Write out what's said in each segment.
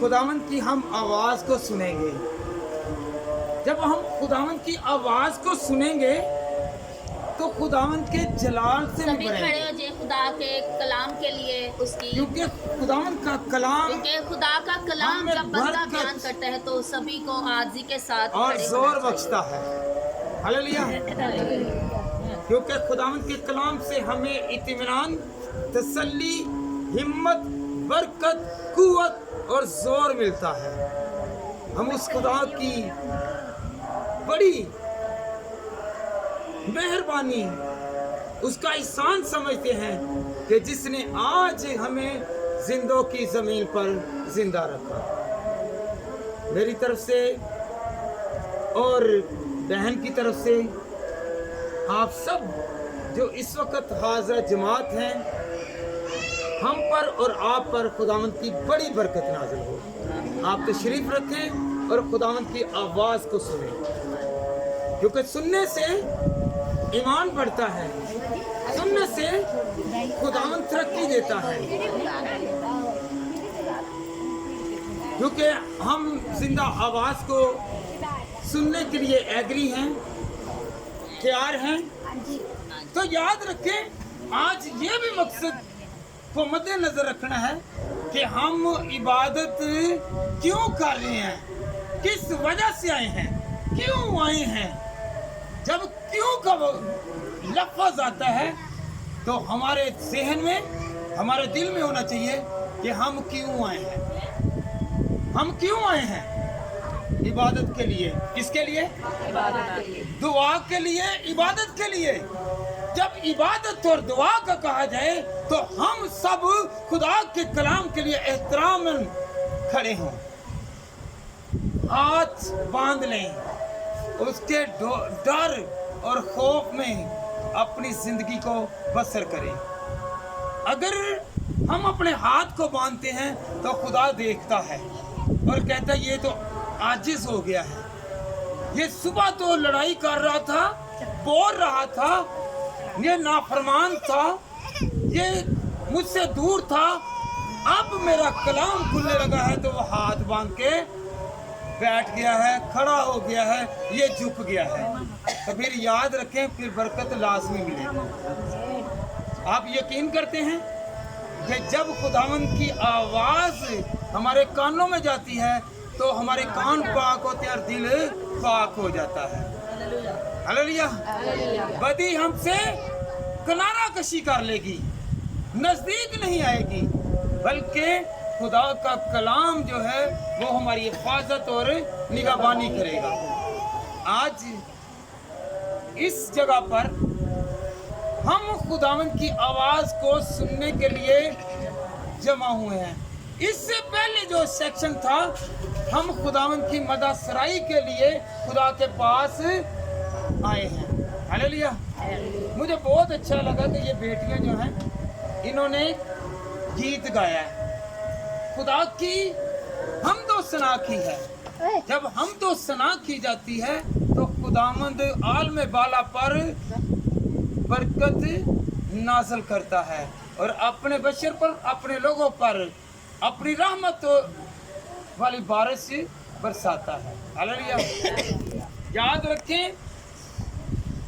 खुदावंद की हम आवाज को सुनेंगे, जब हम खुदावंद की आवाज को सुनेंगे तो खुदावंद के जलाल से सभी खड़े उभरेंगे, हो जाए खुदा के कलाम के लिए उसकी, क्योंकि खुदावंद का कलाम क्योंकि खुदा का कलाम हमें जब बंदा बरकत बयान करता है तो सभी को आजी के साथ और खड़े जोर होना बख्शता है। हालेलुया। क्योंकि खुदावंद के कलाम से हमें इत्मीनान, तसल्ली, हिम्मत, बरकत, कुव्वत और जोर मिलता है। हम उस खुदा की बड़ी मेहरबानी, उसका एहसान समझते हैं कि जिसने आज हमें जिंदों की जमीन पर जिंदा रखा। मेरी तरफ से और बहन की तरफ से आप सब जो इस वक्त हाज़िर जमात हैं, हम पर और आप पर खुदावंद की बड़ी बरकत नाज़िल हो। आप तशरीफ रखें और खुदावंद की आवाज़ को सुनें, क्योंकि सुनने से ईमान बढ़ता है, सुनने से खुदावंद तरक्की देता है। क्योंकि हम जिंदा आवाज़ को सुनने के लिए एग्री हैं, तैयार हैं, तो याद रखें आज ये भी मकसद को मद्देनजर रखना है कि हम इबादत क्यों कर रहे हैं, किस वजह से आए हैं, क्यों आए हैं। जब क्यों का लफ्ज़ आता है तो हमारे जहन में, हमारे दिल में होना चाहिए कि हम क्यों आए हैं। हम क्यों आए हैं? इबादत के लिए। किसके लिए? इबादत के लिए। दुआ के लिए, इबादत के लिए। जब इबादत और दुआ का कहा जाए तो हम सब खुदा के कलाम के लिए एहतरामन खड़े हों, हाथ बांध लें, उसके डर और खौफ में अपनी जिंदगी को बसर करें। अगर हम अपने हाथ को बांधते हैं तो खुदा देखता है और कहता है ये तो आजिज हो गया है, ये सुबह तो लड़ाई कर रहा था, बोल रहा था, ये नाफरमान था, ये मुझसे दूर था, अब मेरा कलाम खुलने लगा है तो वो हाथ बांध के बैठ गया है, खड़ा हो गया है, ये झुक गया है। तो फिर याद रखें, फिर बरकत लाजमी मिलेगी। आप यकीन करते हैं कि जब खुदावंद की आवाज़ हमारे कानों में जाती है तो हमारे कान पाक होते हैं और दिल पाक हो जाता है। हालेलुया। बदी हमसे किनारा कशी कर लेगी, नज़दीक नहीं आएगी, बल्कि खुदा का कलाम जो है वो हमारी हिफाजत और निगहबानी करेगा। आज इस जगह पर हम खुदावंद की आवाज़ को सुनने के लिए जमा हुए हैं। इससे पहले जो सेक्शन था, हम खुदावंद की मदद सराई के लिए खुदा के पास आए हैं। हालेलुया। मुझे बहुत अच्छा लगा कि ये बेटियां जो हैं इन्होंने गीत गाया है, खुदा की हमदो सना की है। जब हमदो सना की जाती है तो खुदावंद आलम बाला पर बरकत नाज़िल करता है और अपने बशर पर, अपने लोगों पर अपनी रहमत वाली बारिश बरसाता है। हालेलुया। याद रखें,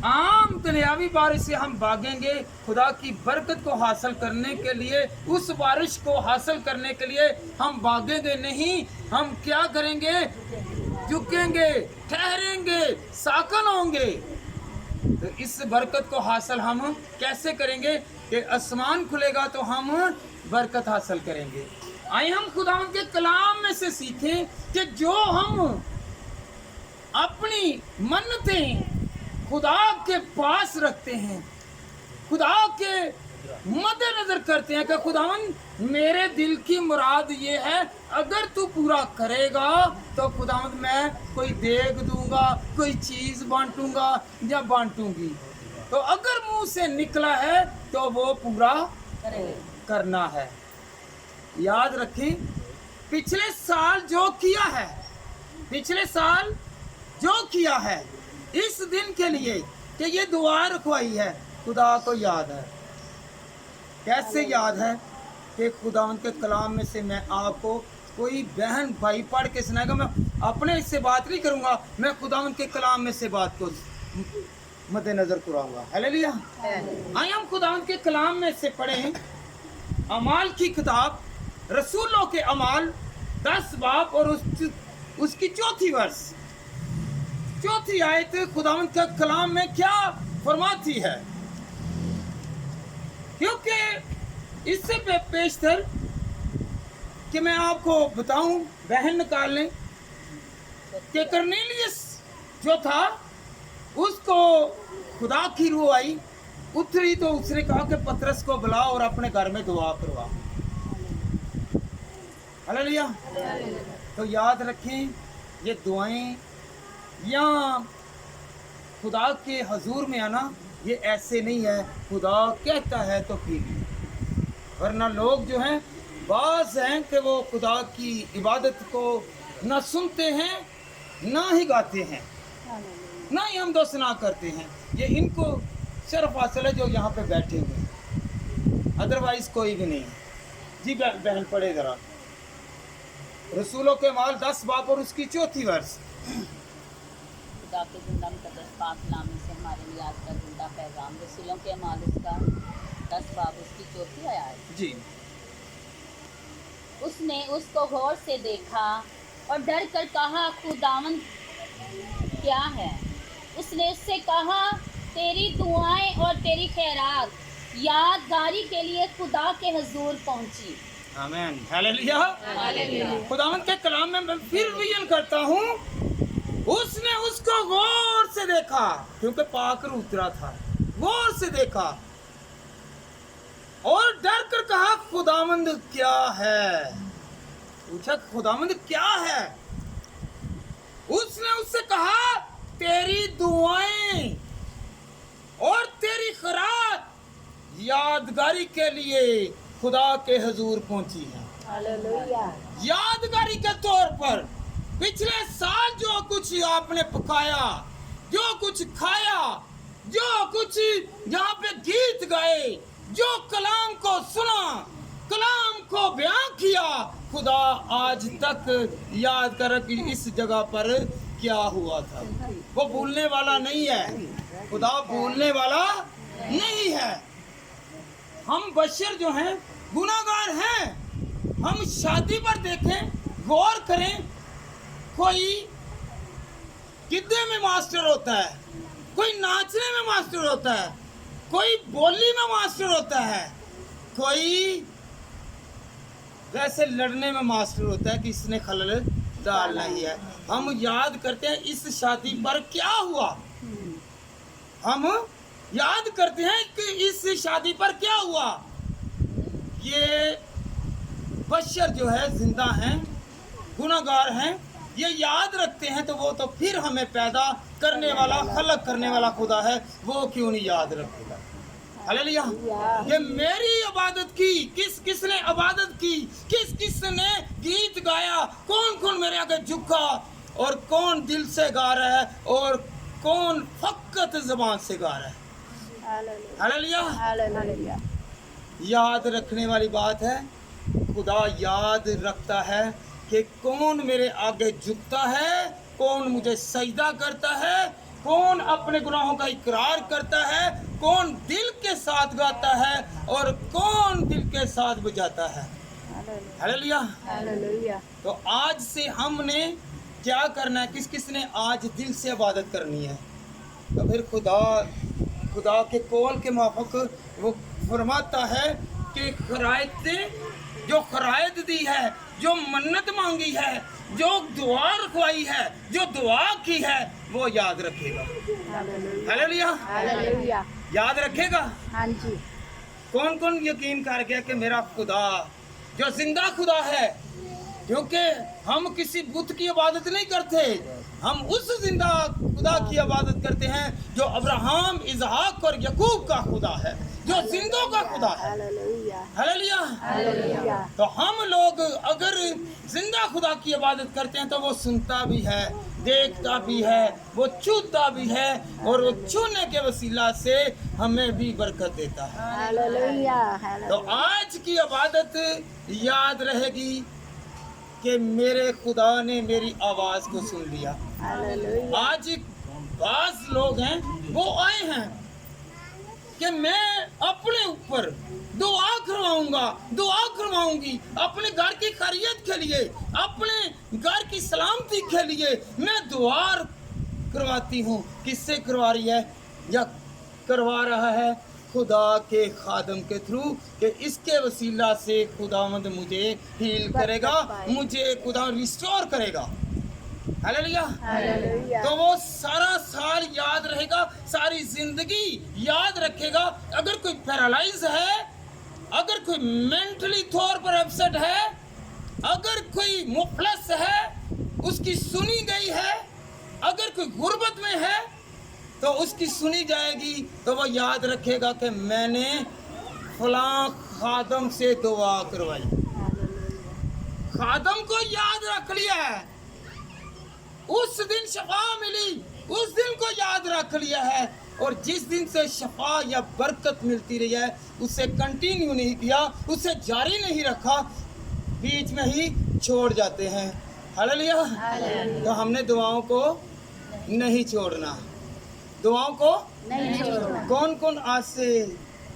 आम दुनियावी बारिश से हम भागेंगे, खुदा की बरकत को हासिल करने के लिए, उस बारिश को हासिल करने के लिए हम भागेंगे नहीं। हम क्या करेंगे? झुकेंगे, ठहरेंगे, साकन होंगे। तो इस बरकत को हासिल हम कैसे करेंगे कि आसमान खुलेगा तो हम बरकत हासिल करेंगे। आइए हम खुदा के कलाम में से सीखें कि जो हम अपनी मन्नतें खुदा के पास रखते हैं, खुदा के मद्देनजर करते हैं कि खुदावंद मेरे दिल की मुराद ये है, अगर तू पूरा करेगा तो खुदावंद मैं कोई देग दूंगा, कोई चीज़ बांटूंगा या बांटूंगी। तो अगर मुंह से निकला है तो वो पूरा करना है। याद रखें, पिछले साल जो किया है, पिछले साल जो किया है, इस दिन के लिए कि ये दुआ रखवाई है, खुदा को याद है। कैसे याद है कि खुदा के कलाम में से मैं आपको कोई बहन भाई पढ़ के सुनाएगा, मैं अपने इससे बात नहीं करूंगा, मैं खुदावंद के कलाम में से बात को मद्देनजर कराऊंगा। हालेलुया। आइए हम खुदावंद के कलाम में से पढ़ें अमाल की किताब, रसूलों के अमाल 10 बाब और उसकी चौथी आयत खुदावंद का कलाम में क्या फरमाती है। क्योंकि इससे पेशतर कि मैं आपको बताऊं, बहन निकाल लें कि करनेलियस जो था उसको खुदा की रूह आई, उतरी तो उसने कहा कि पतरस को बुला और अपने घर में दुआ करवा। हालेलुया। तो याद रखें, ये दुआएं या खुदा के हजूर में आना ये ऐसे नहीं है, खुदा कहता है तो फिर। वरना लोग जो हैं बाज हैं कि वो खुदा की इबादत को ना सुनते हैं ना ही गाते हैं, ना ही हम दोस्त ना करते हैं। ये इनको शर्फ हासिल है जो यहाँ पे बैठे हुए हैं, अदरवाइज कोई भी नहीं। जी बहन पढ़े जरा रसूलों के माल 10 बाब और उसकी 4 वर्ष। खुदा के जिंदा मुकद्दस पाक कलाम से हमारे लिए आज का जिंदा पैगाम, रसूलों के माल उसका 10 बाब उसकी 4 आयत। जी। उसने उसको गौर से देखा और डर कर कहा, खुदावंद क्या है? उसने उससे कहा, तेरी दुआएं और तेरी खैरात यादगारी के लिए खुदा के हजूर पहुंची। आमीन। हालेलुया। खुदावंद के कलाम में मैं फिर विजन करता हूँ, उसने उसको गौर से देखा, क्योंकि पाक रूह उतरा था, गौर से देखा और डर कर कहा, खुदावंद क्या है? पूछा खुदावंद क्या है? उसने उससे कहा, तेरी दुआएं और तेरी खैरात यादगारी के लिए खुदा के हजूर पहुंची है। हालेलुया। यादगारी के तौर पर पिछले साल जो कुछ आपने पकाया, जो कुछ खाया, जो कुछ यहाँ पे गीत गाए, जो कलाम को सुना, कलाम को बयां किया, खुदा आज तक याद कर कि इस जगह पर क्या हुआ था। वो भूलने वाला नहीं है, खुदा भूलने वाला नहीं है। हम बशर जो हैं गुनाहगार हैं। हम शादी पर देखें, गौर करें, कोई गिद्दे में मास्टर होता है, कोई नाचने में मास्टर होता है, कोई बोली में मास्टर होता है, कोई वैसे लड़ने में मास्टर होता है कि इसने खलल डालना ही है। हम याद करते हैं इस शादी पर क्या हुआ, हम याद करते हैं कि इस शादी पर क्या हुआ। ये बशर जो है जिंदा हैं, गुनाहगार हैं, ये याद रखते हैं, तो वो तो फिर हमें पैदा करने वाला, खलक करने वाला खुदा है, वो क्यों नहीं याद रखेगा। हालेलुया। ये मेरी इबादत की, किसने इबादत की, किसने गीत गाया, कौन कौन मेरे आगे झुका और कौन दिल से गा रहा है और कौन फकत ज़बान से गा रहा है। हालेलुया। याद रखने वाली बात है, खुदा याद रखता है कि कौन मेरे आगे झुकता है, कौन मुझे सजदा करता है, कौन अपने गुनाहों का इकरार करता है, कौन दिल के साथ गाता है और कौन दिल के साथ बजाता है। हालेलुया। तो आज से हमने क्या करना है, किसने आज दिल से इबादत करनी है। तो फिर खुदा के कौल के माफक वो फरमाता है कि जो खरायत दी है, जो मन्नत मांगी है, जो दुआ रखवाई है, जो दुआ की है, वो याद रखेगा। हालेलुया। याद रखेगा। हाँ जी। कौन कौन यकीन कर गया कि मेरा खुदा जो जिंदा खुदा है, क्योंकि हम किसी बुत की इबादत नहीं करते, हम उस जिंदा खुदा की इबादत करते हैं जो अब्राहम, इसहाक और यकूब का खुदा है, जो जिंदों का खुदा है। हालेलुया। तो हम लोग अगर जिंदा खुदा की इबादत करते हैं तो वो सुनता भी है, देखता भी है, वो छूता भी है और वो छूने के वसीला से हमें भी बरकत देता है। हालेलुया। तो आज की इबादत याद रहेगी کہ میرے خدا نے میری آواز کو سن لیا۔ آج بعض لوگ ہیں وہ آئے ہیں کہ میں اپنے اوپر دعا کرواؤں گی اپنے گھر کی خیریت کے لیے، اپنے گھر کی سلامتی کے لیے میں دعا کرواتی ہوں۔ کس سے کروا رہی ہے؟ یا کروا رہا ہے خدا کے خادم کے تھرو، کہ اس کے وسیلہ سے خداوند مجھے ہیل کرے گا، مجھے خدا ریسٹور کرے گا۔ ہاللیلویہ۔ تو وہ سارا سال یاد رہے گا، ساری زندگی یاد رکھے گا۔ اگر کوئی پیرالائز ہے، اگر کوئی مینٹلی طور پر اپسٹ ہے، اگر کوئی مفلس ہے، اس کی سنی گئی ہے، اگر کوئی غربت میں ہے تو اس کی سنی جائے گی، تو وہ یاد رکھے گا کہ میں نے فلاں خادم سے دعا کروائی۔ خادم کو یاد رکھ لیا ہے، اس دن شفا ملی، اس دن کو یاد رکھ لیا ہے، اور جس دن سے شفا یا برکت ملتی رہی ہے اسے کنٹینیو نہیں کیا، اسے جاری نہیں رکھا، بیچ میں ہی چھوڑ جاتے ہیں۔ ہاللیلویہ۔ تو ہم نے دعاؤں کو نہیں چھوڑنا، دعاؤں کو نہیں چھوڑنا۔ کون کون آج سے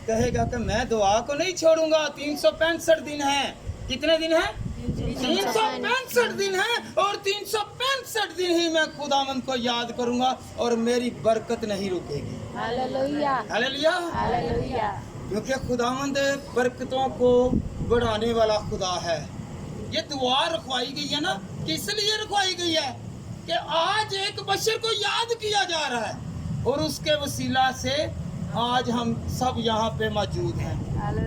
کہے گا کہ میں دعا کو نہیں چھوڑوں گا؟ 365 دن ہیں۔ کتنے دن ہیں؟ 365 دن ہیں، اور 365 دن ہی میں خداوند کو یاد کروں گا اور میری برکت نہیں رکے گی۔ ہاللیلویہ۔ ہاللیلویہ۔ کیونکہ خداوند برکتوں کو بڑھانے والا خدا ہے۔ یہ دعا رکھوائی گئی ہے نا، کس لیے رکھوائی گئی ہے؟ کہ آج ایک بشر کو یاد کیا جا رہا ہے، اور اس کے وسیلہ سے آج ہم سب یہاں پہ موجود ہیں۔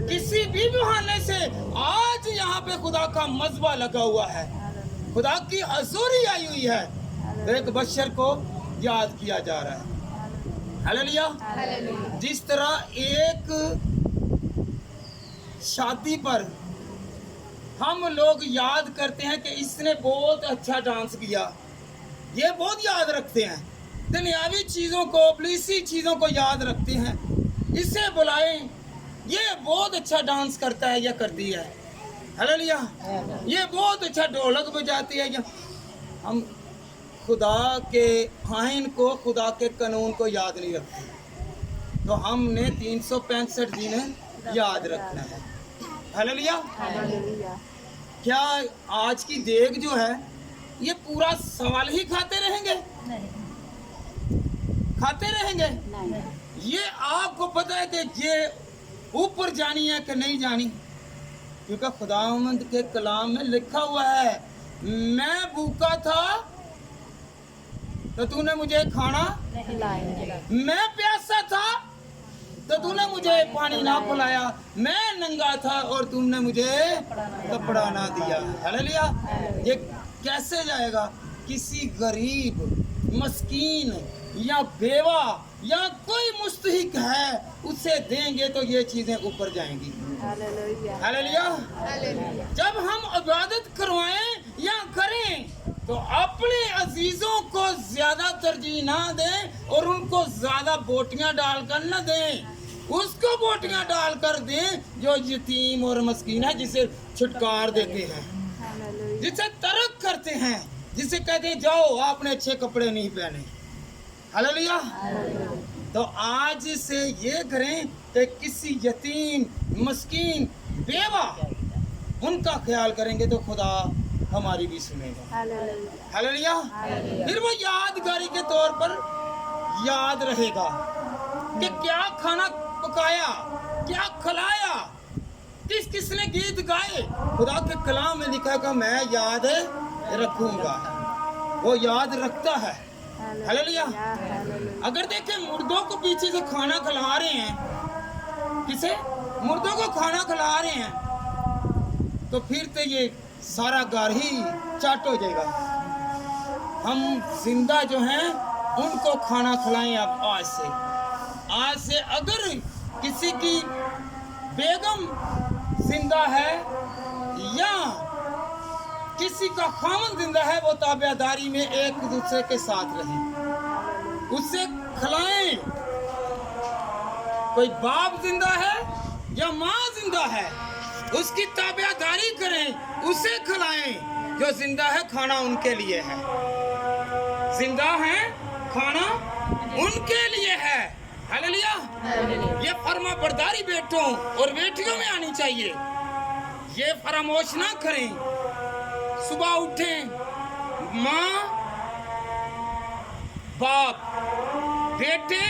کسی بھی بہانے سے آج یہاں پہ خدا کا مذبح لگا ہوا ہے، خدا کی حضوری آئی ہوئی ہے، تو ایک بشر کو یاد کیا جا رہا ہے۔ ہاللیلویہ۔ جس طرح ایک شادی پر ہم لوگ یاد کرتے ہیں کہ اس نے بہت اچھا ڈانس کیا، یہ بہت یاد رکھتے ہیں، دنیاوی چیزوں کو، ابلیسی چیزوں کو یاد رکھتے ہیں، اسے بلائیں، یہ بہت اچھا ڈانس کرتا ہے یا کرتی ہے، ہاللیلویہ، یہ بہت اچھا ڈھولک بجاتی ہے۔ ہم خدا کے آئین کو، خدا کے قانون کو یاد نہیں رکھتے، تو ہم نے 365 دن یاد رکھنا ہے۔ ہاللیلویہ۔ کیا آج کی دیگ جو ہے یہ پورا سوال ہی کھاتے رہیں گے؟ کھاتے رہیں گے؟ یہ آپ کو پتہ ہے کہ یہ اوپر جانی ہے کہ نہیں جانی؟ کیونکہ خداوند کے کلام میں لکھا ہوا ہے، میں بھوکا تھا تو تو نے مجھے کھانا، میں پیاسا تھا تو تو نے مجھے پانی نہ پلایا، میں ننگا تھا اور تم نے مجھے کپڑا نہ دیا۔ ہاللیلویہ۔ یہ کیسے جائے گا؟ کسی غریب، مسکین یا بیوہ یا کوئی مستحق ہے اسے دیں گے تو یہ چیزیں اوپر جائیں گی۔ ہاللیلویہ۔ جب ہم عبادت کروائیں یا کریں تو اپنے عزیزوں کو زیادہ ترجیح نہ دیں اور ان کو زیادہ بوٹیاں ڈال کر نہ دیں، اس کو بوٹیاں ڈال کر دیں جو یتیم اور مسکین ہے، جسے چھٹکار دیتے ہیں، جسے ترک کرتے ہیں، جسے کہتے ہیں جاؤ آپ نے اچھے کپڑے نہیں پہنے۔ ہاللیلویہ۔ تو آج سے یہ کریں کہ کسی یتیم، مسکین، بیوہ، ان کا خیال کریں گے تو خدا ہماری بھی سنے گا۔ ہاللیلویہ۔ پھر وہ یادگاری کے طور پر یاد رہے گا کہ کیا کھانا پکایا، کیا کھلایا، کس کس نے گیت گائے۔ خدا کے کلام میں لکھا کہ میں یاد رکھوں گا، وہ یاد رکھتا ہے۔ ہاللیلویہ۔ اگر دیکھیں مردوں کو پیچھے سے کھانا کھلا رہے ہیں، کسے؟ مردوں کو کھانا کھلا رہے ہیں، تو پھر تو یہ سارا گھر ہی چٹ ہو جائے گا۔ ہم زندہ جو ہیں ان کو کھانا کھلائیں اب آج سے اگر کسی کی بیگم زندہ ہے یا کسی کا خاوند زندہ ہے، وہ تابعداری میں ایک دوسرے کے ساتھ رہیں، اس سے کھلائیں۔ کوئی باپ زندہ ہے یا ماں زندہ ہے، اس کی تابعداری کریں، اسے کھلائیں۔ जो जिंदा है खाना उनके लिए है, जिंदा है खाना उनके लिए है। हालेलुया। ये फर्मा बरदारी बेटों और बेटियों में आनी चाहिए। ये फरामोश ना करें। सुबह उठें, माँ बाप, बेटे,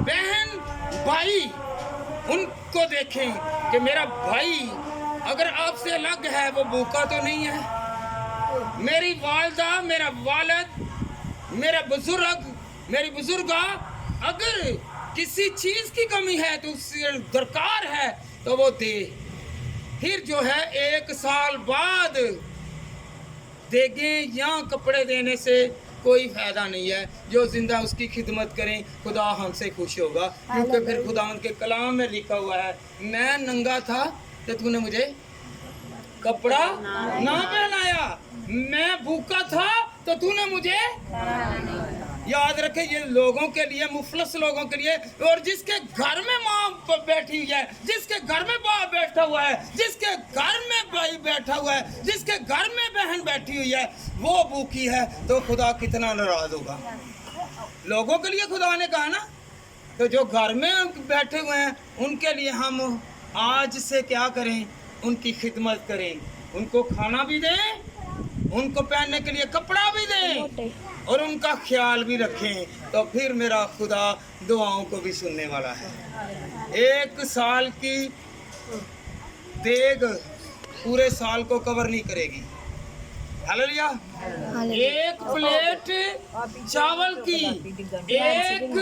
बहन, भाई, उनको देखें कि मेरा भाई अगर आपसे अलग है वो भूखा तो नहीं है। मेरी वालदा, मेरा वालिद, मेरा बुजुर्ग, मेरी बुजुर्गा अगर किसी चीज की कमी है तो उससे दरकार है तो वो दे। फिर जो है 1 साल बाद देंगे या कपड़े देने से कोई फायदा नहीं है। जो जिंदा उसकी खिदमत करें, खुदा हमसे खुश होगा, क्योंकि फिर खुदा के कलाम में लिखा हुआ है, मैं नंगा था तो तूने मुझे कपड़ा ना पहनाया, मैं भूखा था तो तूने मुझे। याद रखे, ये लोगों के लिए, मुफलस लोगों के लिए, और जिसके घर में माँ बैठी हुई है, जिसके घर में बाप बैठा हुआ है, जिसके घर में भाई बैठा हुआ है, जिसके घर में बहन बैठी हुई है, वो भूखी है तो खुदा कितना नाराज होगा। लोगों के लिए खुदा ने कहा ना, तो जो घर में बैठे हुए हैं उनके लिए हम आज से क्या करें, उनकी खिदमत करें, उनको खाना भी दें, उनको पहनने के लिए कपड़ा भी दें और उनका ख्याल भी रखें, तो फिर मेरा खुदा दुआओं को भी सुनने वाला है। 1 साल की देग पूरे साल को कवर नहीं करेगी। हालेलुया। 1 प्लेट चावल की, 1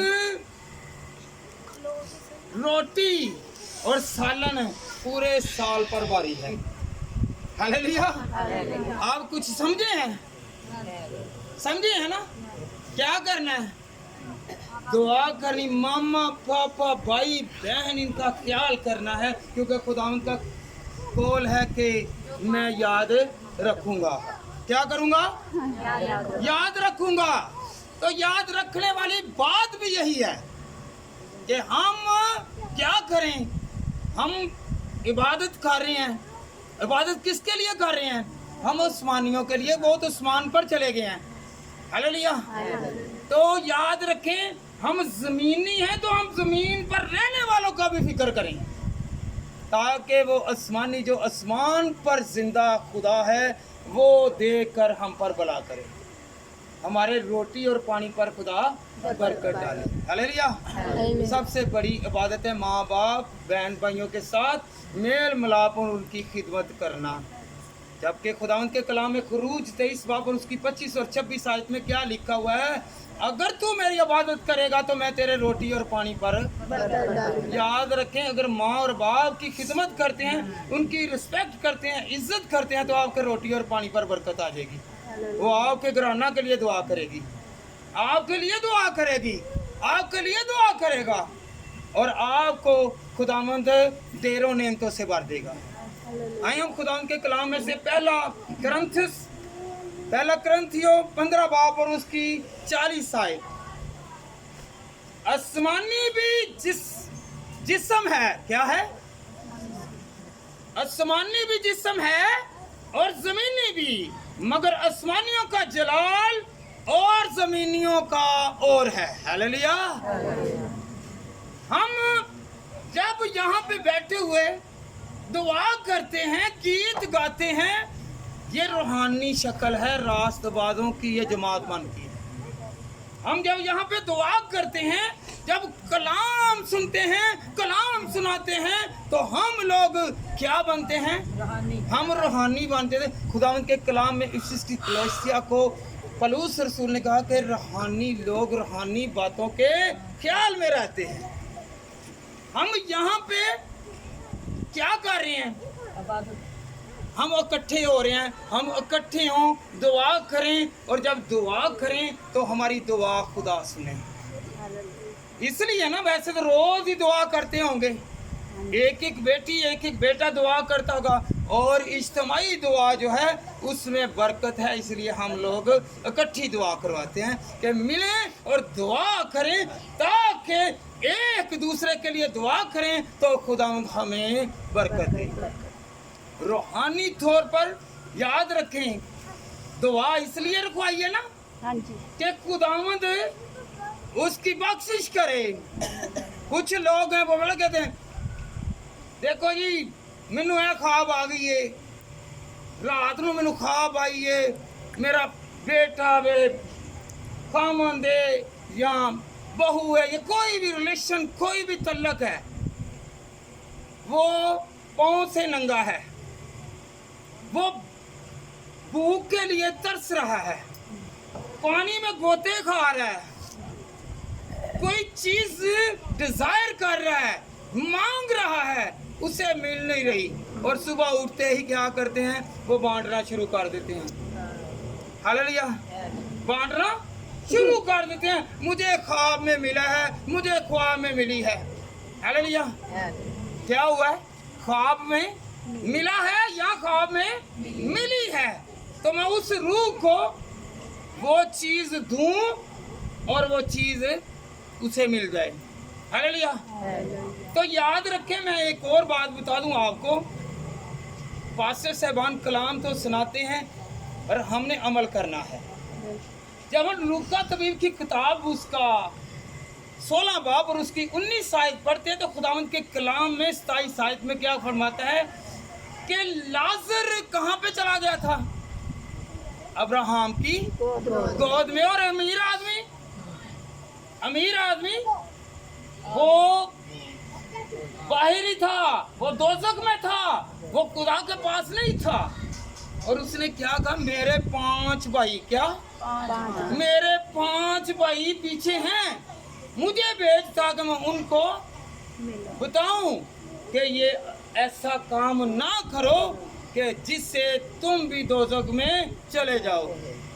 रोटी और सालन पूरे साल पर भारी है। हालेलुया। आप कुछ समझे हैं? समझे हैं ना? क्या करना है? दुआ करनी, मामा पापा भाई बहन इनका ख्याल करना है, क्योंकि खुदावंद का कौल है कि मैं याद रखूंगा। क्या करूंगा? याद रखूंगा। तो याद रखने वाली बात भी यही है कि हम क्या करें। हम इबादत कर रहे हैं, इबादत किसके लिए कर रहे हैं? हम उस्मानियों के लिए, वो तो उस्मान पर चले गए हैं। हालेलुया। तो याद रखें, हम जमीनी हैं तो हम जमीन पर रहने वालों का भी फिक्र करें, ताकि वो आसमानी, जो आसमान पर जिंदा खुदा है, वो देख कर हम पर भला करे, हमारे रोटी और पानी पर खुदा बरकत डाले। हालेलुया। सबसे बड़ी इबादत है माँ बाप बहन भाइयों के साथ मेल मिलाप और उनकी खिदमत करना। जबकि खुदावंद के कलाम में खुरूज 23 बाब और उसकी 25 और 26 आयत में क्या लिखा हुआ है? अगर तू मेरी इबादत करेगा तो मैं तेरे रोटी और पानी पर। याद रखें, अगर माँ और बाप की खिदमत करते हैं, उनकी रिस्पेक्ट करते हैं, इज्जत करते हैं, तो आपके रोटी और पानी पर बरकत आ जाएगी। वो आपके घराना के लिए दुआ करेगी, आपके लिए दुआ करेगी, आपके लिए दुआ करेगा, और आपको खुदावंद देरों नेमतों से भर देगा। आइए हम खुदावंद के कलाम में से पहला करंथियों 15 बाब और उसकी 40 आयत। आसमानी भी जिस्म है, क्या है? आसमानी भी जिस्म है और जमीनी भी, मगर आसमानियों का जलाल और जमीनियों का और है। हालेलुया। हम जब यहाँ पे बैठे हुए दुआ करते हैं, गीत गाते हैं, ये रूहानी शक्ल है रास्तबाजों की, ये जमात बन की। हम जब यहाँ पे दुआ करते हैं, जब कलाम सुनते हैं, कलाम सुनाते हैं, तो हम लोग क्या बनते हैं? हम रूहानी बनते थे। खुदावंद के कलाम में इफिस की कलीसिया को पौलुस रसूल ने कहा कि रूहानी लोग रूहानी बातों के ख्याल में रहते हैं। हम यहाँ पे क्या कर रहे हैं? हम इकट्ठे हो रहे हैं, हम इकट्ठे हों, दुआ करें, और जब दुआ करें तो हमारी दुआ खुदा सुने। इसलिए ना, वैसे तो रोज ही दुआ करते होंगे, एक एक बेटी एक एक बेटा दुआ करता होगा, और इज्तिमाई दुआ जो है उसमें बरकत है। इसलिए हम लोग इकट्ठी दुआ करवाते हैं कि मिलें और दुआ करें, ताकि एक दूसरे के लिए दुआ करें तो खुदा हमें बरकत दे। रूहानी तौर पर याद रखें, दुआ इसलिए रखवाई है ना हाँ जी कि खुदावंद उसकी बख्शिश करे। कुछ लोग हैं वो बड़ा कहते हैं देखो जी मैनू यह ख्वाब आ गई है, रात नू मैनू ख्वाब आई है मेरा बेटा वे खामन दे या बहू है, ये कोई भी रिलेशन कोई भी तल्लक है वो पाँव से नंगा है, वो भूख के लिए तरस रहा है, पानी में गोते खा रहा है, कोई चीज डिजायर कर रहा है, मांग रहा है, उसे मिल नहीं रही, और सुबह उठते ही क्या करते हैं वो बांटना शुरू कर देते हैं। हालेलुया, बांटना शुरू कर देते हैं। मुझे ख्वाब में मिला है, मुझे ख्वाब में मिली है। हालेलुया, क्या हुआ है? ख्वाब में मिला है या ख्वाब में मिली है, तो मैं उस रूह को वो चीज दूं और वो चीज उसे मिल जाए। हालेलुया। तो याद रखें, मैं एक और बात बता दूं आपको, पास्टर साहबान कलाम तो सुनाते हैं और हमने अमल करना है। जब हम लूका तबीब की किताब उसका 16 बाब और उसकी 19 आयत पढ़ते हैं तो खुदावंद के कलाम में 27 आयत में क्या फरमाता है कि लाजर कहाँ पे चला गया था? अब्राहम की गोद में। और अमीर आदमी वो बाहर ही था, वो दोजख में था, वो खुदा के पास नहीं था। और उसने क्या कहा, मेरे 5 भाई, क्या मेरे 5 भाई पीछे हैं, मुझे भेज ताकि मैं उनको बताऊं कि ये ऐसा काम ना करो कि जिससे तुम भी दोजख में चले जाओ।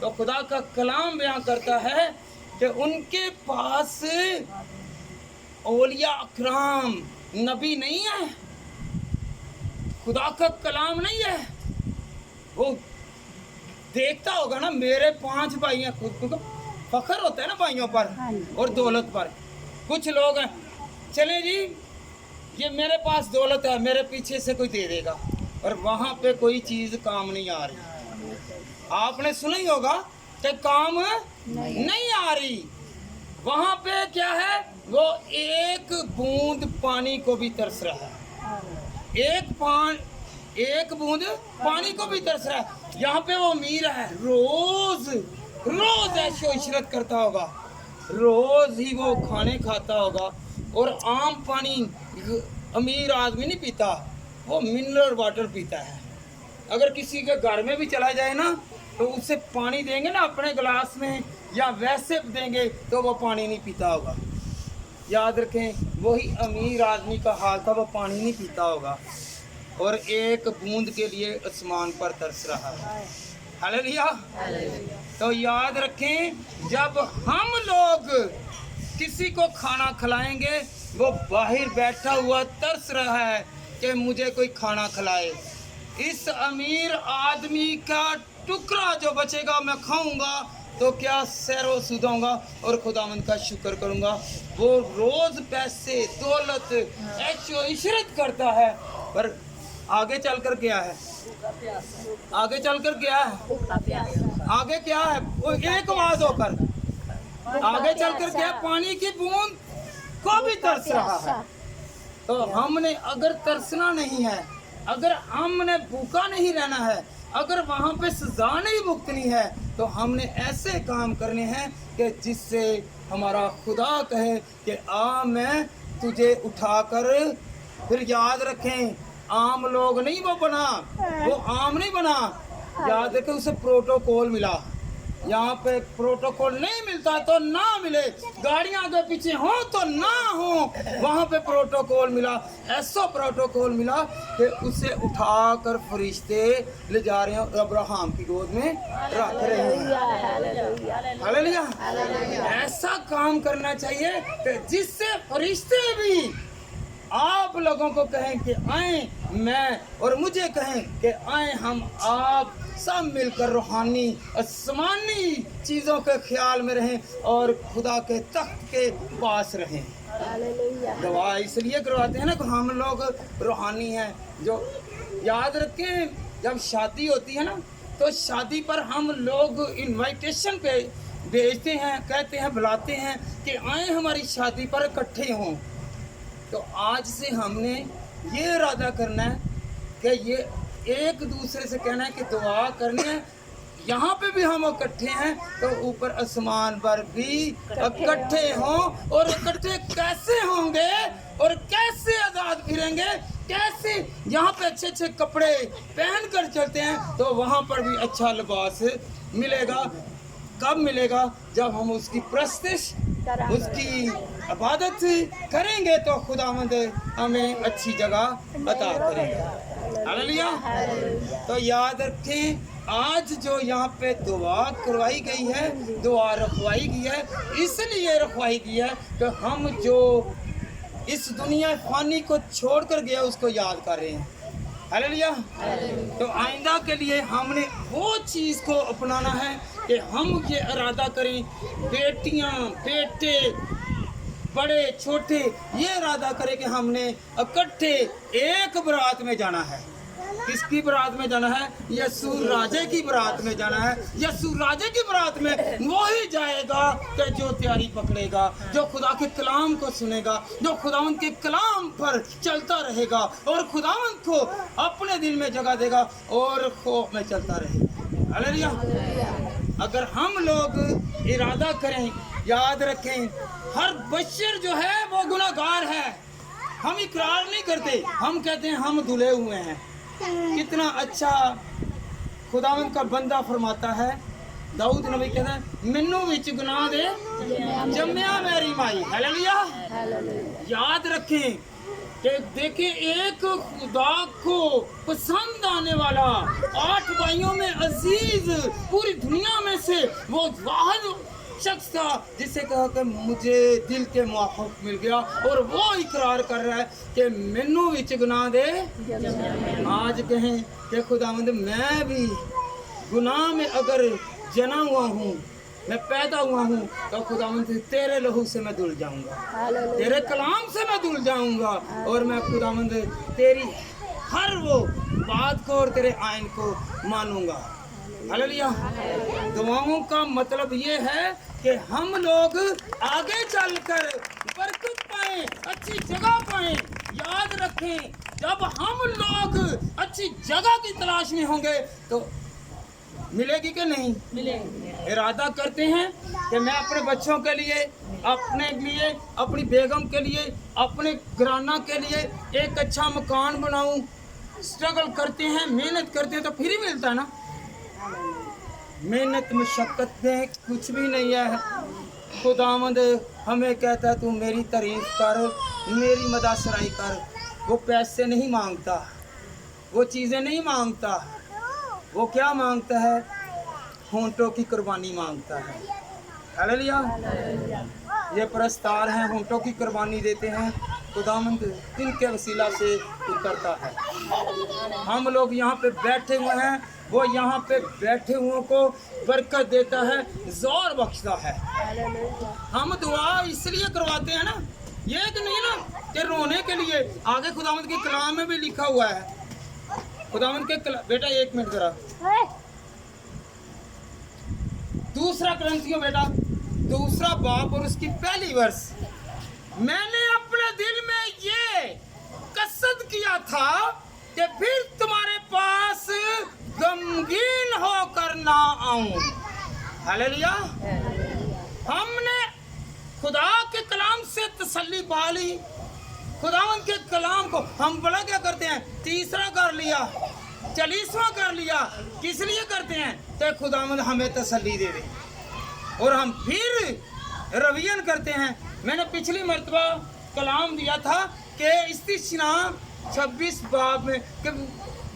तो खुदा का कलाम बयान करता है कि उनके पास औलिया अकराम नबी नहीं है, खुदा का कलाम नहीं है। वो देखता होगा ना, मेरे 5 भाई हैं, खुद को फख्र होता है ना भाइयों पर और दौलत पर। कुछ लोग हैं, चले जी ये मेरे पास दौलत है, मेरे पीछे से कोई दे देगा, और वहां पे कोई चीज काम नहीं आ रही। आपने सुना ही होगा कि काम नहीं आ रही। वहां पे क्या है, वो एक बूंद पानी को भी तरस रहा है, एक बूंद पानी को भी तरस रहा है। यहाँ पे वो अमीर है, रोज ऐशो इशरत करता होगा, रोज ही वो खाने खाता होगा, और आम पानी अमीर आदमी नहीं पीता, वो मिनरल वाटर पीता है। अगर किसी के घर में भी चला जाए ना तो उसे पानी देंगे ना अपने गिलास में या वैसे देंगे तो वो पानी नहीं पीता होगा। याद रखें, वही अमीर आदमी का हाल था, वो पानी नहीं पीता होगा और एक बूंद के लिए आसमान पर तरस रहा है। हालेलुया। तो याद रखें, जब हम लोग किसी को खाना खिलाएंगे, वो बाहर बैठा हुआ तरस रहा है कि मुझे कोई खाना खिलाए, इस अमीर आदमी का टुकड़ा जो बचेगा मैं खाऊंगा तो क्या सैरो सुधाऊंगा और खुदावंद का शुक्र करूंगा। वो रोज पैसे दौलत ऐशो इशरत करता है, पर आगे चलकर क्या है, आगे चलकर क्या है, आगे क्या है, वो एक आवाज होकर आगे चलकर क्या, पानी की बूंद को भी तरस रहा है। तो हमने अगर तरसना नहीं है, अगर हमने भूखा नहीं रहना है, अगर वहाँ पे सजा नहीं भुगतनी है, तो हमने ऐसे काम करने हैं कि जिससे हमारा खुदा कहे कि आ मैं तुझे उठाकर। फिर याद रखें, आम लोग नहीं वो बना, वो आम नहीं बना। याद रखें, उसे प्रोटोकॉल मिला। यहाँ पे प्रोटोकॉल नहीं मिलता तो ना मिले, गाड़ियाँ आगे पीछे हो तो ना हो, वहाँ पे प्रोटोकॉल मिला। ऐसा प्रोटोकॉल मिला कि उसे उठाकर फरिश्ते ले जा रहे हैं और अब्राहम की गोद में रख रहे हैं। हालेलुया। ऐसा काम करना चाहिए कि जिससे फरिश्ते भी आप लोगों को कहें कि आए, मैं और मुझे कहें कि आए, हम आप सब मिलकर रूहानी आसमानी चीज़ों के ख्याल में रहें और खुदा के तख्त के पास रहें। दवा इसलिए करवाते हैं ना कि हम लोग रूहानी हैं। जो याद रखें, जब शादी होती है ना तो शादी पर हम लोग इनविटेशन पे भेजते हैं, कहते हैं, बुलाते हैं कि आए हमारी शादी पर इकट्ठे हों। तो आज से हमने ये इरादा करना है कि ये एक दूसरे से कहना है कि दुआ करनी है। यहाँ पे भी हम इकट्ठे हैं तो ऊपर आसमान पर भी इकट्ठे हों। और इकट्ठे कैसे होंगे और कैसे आज़ाद फिरेंगे, कैसे यहाँ पे अच्छे अच्छे कपड़े पहन कर चलते हैं तो वहाँ पर भी अच्छा लिबास मिलेगा। कब मिलेगा? जब हम उसकी प्रस्तिश, उसकी इबादत करेंगे तो खुदावंद हमें अच्छी जगह अता करेगा। हालेलुया। तो याद रखें, आज जो यहाँ पे दुआ करवाई गई है, दुआ रखवाई गई है, इसलिए रखवाई गई है कि हम जो इस दुनिया फानी को छोड़ कर गया उसको याद कर रहे हैं। हालेलुया। तो आइंदा के लिए हमने वो चीज़ को अपनाना है कि हम ये इरादा करें, बेटियां, बेटे, बड़े छोटे, ये इरादा करें कि हमने इकट्ठे एक बारात में जाना है। किसकी बारात में जाना है? यसूर राजे की बारात में जाना है। यसूर राजे की बारात में वही जाएगा कि जो तैयारी पकड़ेगा, जो खुदा के कलाम को सुनेगा, जो खुदावंद के कलाम पर चलता रहेगा और खुदावंद को अपने दिल में जगह देगा और खौफ में चलता रहेगा। हालेलुया। अगर हम लोग इरादा करें, याद रखें, हर बशर जो है वो गुनाहगार है। हम इकरार नहीं करते, हम कहते हैं हम धुले हुए हैं। कितना अच्छा खुदावंद का बंदा फरमाता है, दाऊद नबी कहता है, मैनू विच गुनाह दे जम्मिया मेरी माई। हालेलुया। याद रखें कि देखिए, एक खुदा को पसंद आने वाला 8 भाइयों में अजीज पूरी दुनिया में से वो वाहिद शख्स था जिसे कहा कि मुझे दिल के मुआफ़िक मिल गया और वो इकरार कर रहा है कि मैनू विच गुनाह दे। आज कहें कि खुदावंद मैं भी गुनाह में अगर जना हुआ हूँ, मैं पैदा हुआ हूँ, तो खुदावंद तेरे लहू से मैं धुल जाऊंगा, तेरे कलाम से मैं धुल जाऊंगा और मैं खुदावंद तेरी हर वो बात को और तेरे आइन को मानूंगा। हालेलुया। दुआओं का मतलब ये है कि हम लोग आगे चलकर बरकत पाएं, अच्छी जगह पाएं। याद रखें, जब हम लोग अच्छी जगह की तलाश में होंगे तो मिलेगी कि नहीं? मिलेगी। इरादा करते हैं कि मैं अपने बच्चों के लिए, अपने लिए, अपनी बेगम के लिए, अपने घराना के लिए एक अच्छा मकान बनाऊं। स्ट्रगल करते हैं, मेहनत करते हैं तो फिर ही मिलता है ना। मेहनत मशक्क़त में कुछ भी नहीं है। खुदावंद हमें कहता है तू मेरी तारीफ कर, मेरी मदासराई कर। वो पैसे नहीं मांगता, वो चीज़ें नहीं मांगता, वो क्या मांगता है? होंठों की कुर्बानी मांगता है। हालेलुया। ये परस्तार हैं, होंठों की कुर्बानी देते हैं। खुदावंद इनके वसीला से उतरता है। हम लोग यहाँ पे बैठे हुए हैं, वो यहाँ पे बैठे हुओं को बरकत देता है, जोर बख्शता है। हम दुआ इसलिए करवाते हैं ना, ये तो नहीं ना कि रोने के लिए। आगे खुदावंद के कलाम में भी लिखा हुआ है, खुदावंद के बेटा 1 मिनट जरा, दूसरा ग्रंथियों बेटा 2 बाब और उसकी पहली वर्ष, मैंने अपने दिल में ये कसद किया था कि फिर तुम्हारे पास गमगीन होकर ना आऊं। हालेलुया। हमने खुदा के कलाम से तसल्ली पा ली। खुदावंद के कलाम को हम बड़ा क्या करते हैं? 3रा कर लिया, 40वां कर लिया। किस लिए करते हैं? तो खुदावंद हमें तसल्ली दे दे और हम फिर रवियन करते हैं। मैंने पिछली मर्तबा कलाम दिया था कि इस्तिशना 26 बाब में कि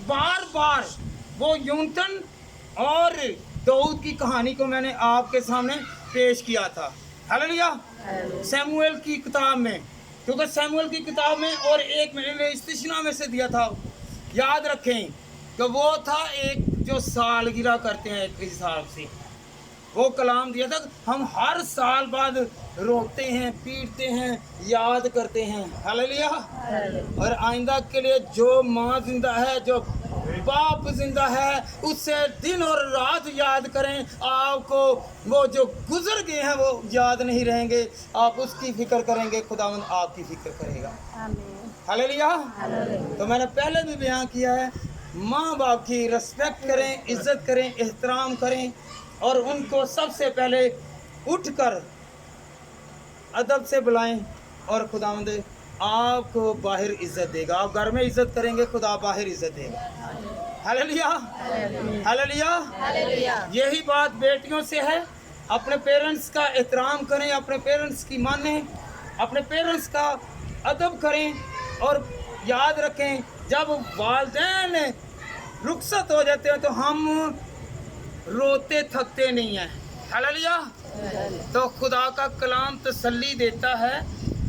बार बार वो यूनतन और दाऊद की कहानी को मैंने आपके सामने पेश किया था। हालेलुया। शमूएल की किताब में, क्योंकि शमूएल की किताब में और एक मैंने इस्तिशना में से दिया था। याद रखें कि वो था एक जो सालगिरह करते हैं, एक हिसाब से वो कलाम दिया था। हम हर साल बाद रोते हैं, पीटते हैं, याद करते हैं। हालेलुया। और आइंदा के लिए जो माँ जिंदा है, जो बाप जिंदा है उससे दिन और रात याद करें, आपको वो जो गुजर गए हैं वो याद नहीं रहेंगे, आप उसकी फिक्र करेंगे, खुदावंद आपकी फिक्र करेगा। हालेलुया। तो मैंने पहले भी बयान किया है, माँ बाप की रिस्पेक्ट करें, इज्जत करें, एहतराम करें और उनको सबसे पहले उठकर अदब से बुलाएं और खुदावंद आपको बाहर इज्जत देगा। आप घर में इज्जत करेंगे, खुदा बाहर इज्जत देगा। Hallelujah, hallelujah. यही बात बेटियों से है, अपने पेरेंट्स का एहतराम करें, अपने पेरेंट्स की मानें, अपने पेरेंट्स का अदब करें और याद रखें जब वालिदैन रुखसत हो जाते हैं तो हम रोते थकते नहीं हैं। हालेलुया। तो खुदा का कलाम तसल्ली देता है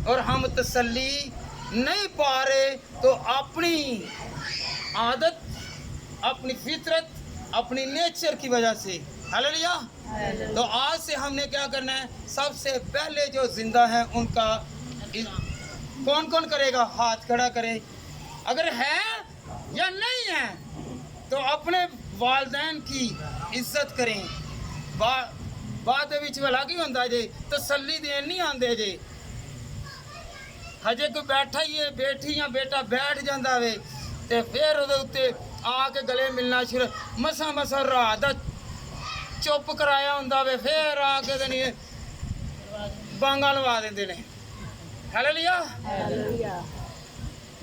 और हम तसल्ली नहीं पा रहे तो अपनी आदत, अपनी फितरत, अपनी नेचर की वजह से। हालेलुया। तो आज से हमने क्या करना है, सबसे पहले जो जिंदा हैं उनका कौन कौन करेगा, हाथ खड़ा करे। अगर है या नहीं है तो अपने वालिदैन की इज्जत करें। बात विच वाला की होंदा जे, तसल्ली देन नहीं आंदे जे। हजे कोई बैठा ही है, बेटी या बेटा बैठ जाता वे ते फिर ਉਹਦੇ ਉੱਤੇ आके गले मिलना शुरू, मसा रात दा चुप कराया होंदा वे, फिर आके ते नहीं बांगा लवा देंदे ने। हालेलुया।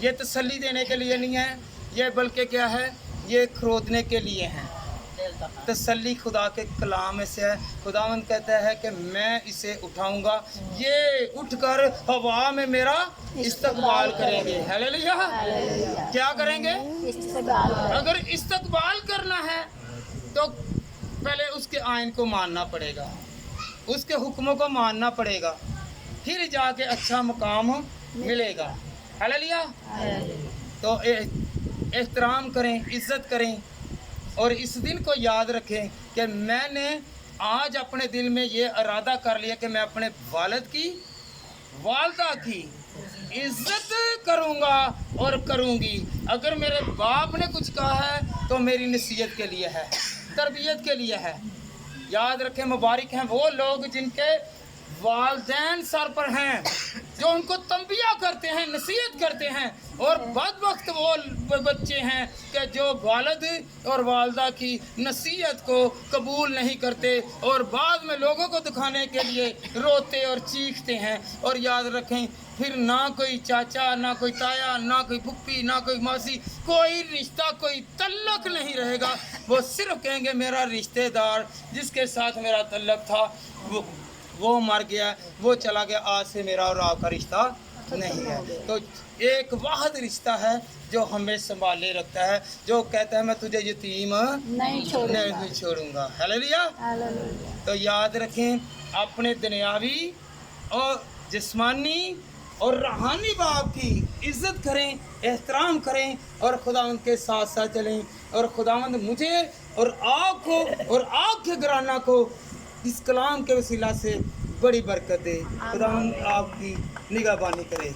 ये तसल्ली देने के लिए नहीं है, ये बल्कि क्या है, ये खरोदने के लिए है। तसल्ली खुदा के कलाम में से है। खुदावंद कहता है कि मैं इसे उठाऊंगा, ये उठकर हवा में मेरा इस्तकबाल करेंगे। हालेलुया। क्या करेंगे? अगर इस्तकबाल करना है तो पहले उसके आइन को मानना पड़ेगा, उसके हुक्मों को मानना पड़ेगा, फिर जाके अच्छा मुकाम मिलेगा। हालेलुया। तो एहतराम करें, इज्जत करें और इस दिन को याद रखें कि मैंने आज अपने दिल में ये इरादा कर लिया कि मैं अपने वालिद की, वालदा की इज्जत करूँगा और करूँगी। अगर मेरे बाप ने कुछ कहा है तो मेरी नसीहत के लिए है, तरबियत के लिए है। याद रखें, मुबारक हैं वो लोग जिनके वालिदैन सर पर हैं, जो उनको तंबिया करते हैं, नसीहत करते हैं, और बदबख्त वो बच्चे हैं कि जो वालिद और वालदा की नसीहत को कबूल नहीं करते और बाद में लोगों को दिखाने के लिए रोते और चीखते हैं। और याद रखें, फिर ना कोई चाचा, ना कोई ताया, ना कोई फुप्पी, ना कोई मासी, कोई रिश्ता, कोई तल्लक नहीं रहेगा। वो सिर्फ कहेंगे मेरा रिश्तेदार जिसके साथ मेरा तल्लक था वो मर गया, वो चला गया, आज से मेरा और आपका रिश्ता नहीं है। तो एक वाहिद रिश्ता है जो हमें संभाले रखता है, जो कहता है मैं तुझे यतीम नहीं छोड़ूंगा। हालेलुया। तो याद रखें, अपने दुनियावी और जिस्मानी और रूहानी बाप की इज्जत करें, एहतराम करें और खुदावंद के साथ साथ चलें। और खुदावंद मुझे और आपको और आपके घराना को इस कलाम के वसीला से बड़ी बरकत दे। खुदावंद आपकी निगहबानी करे।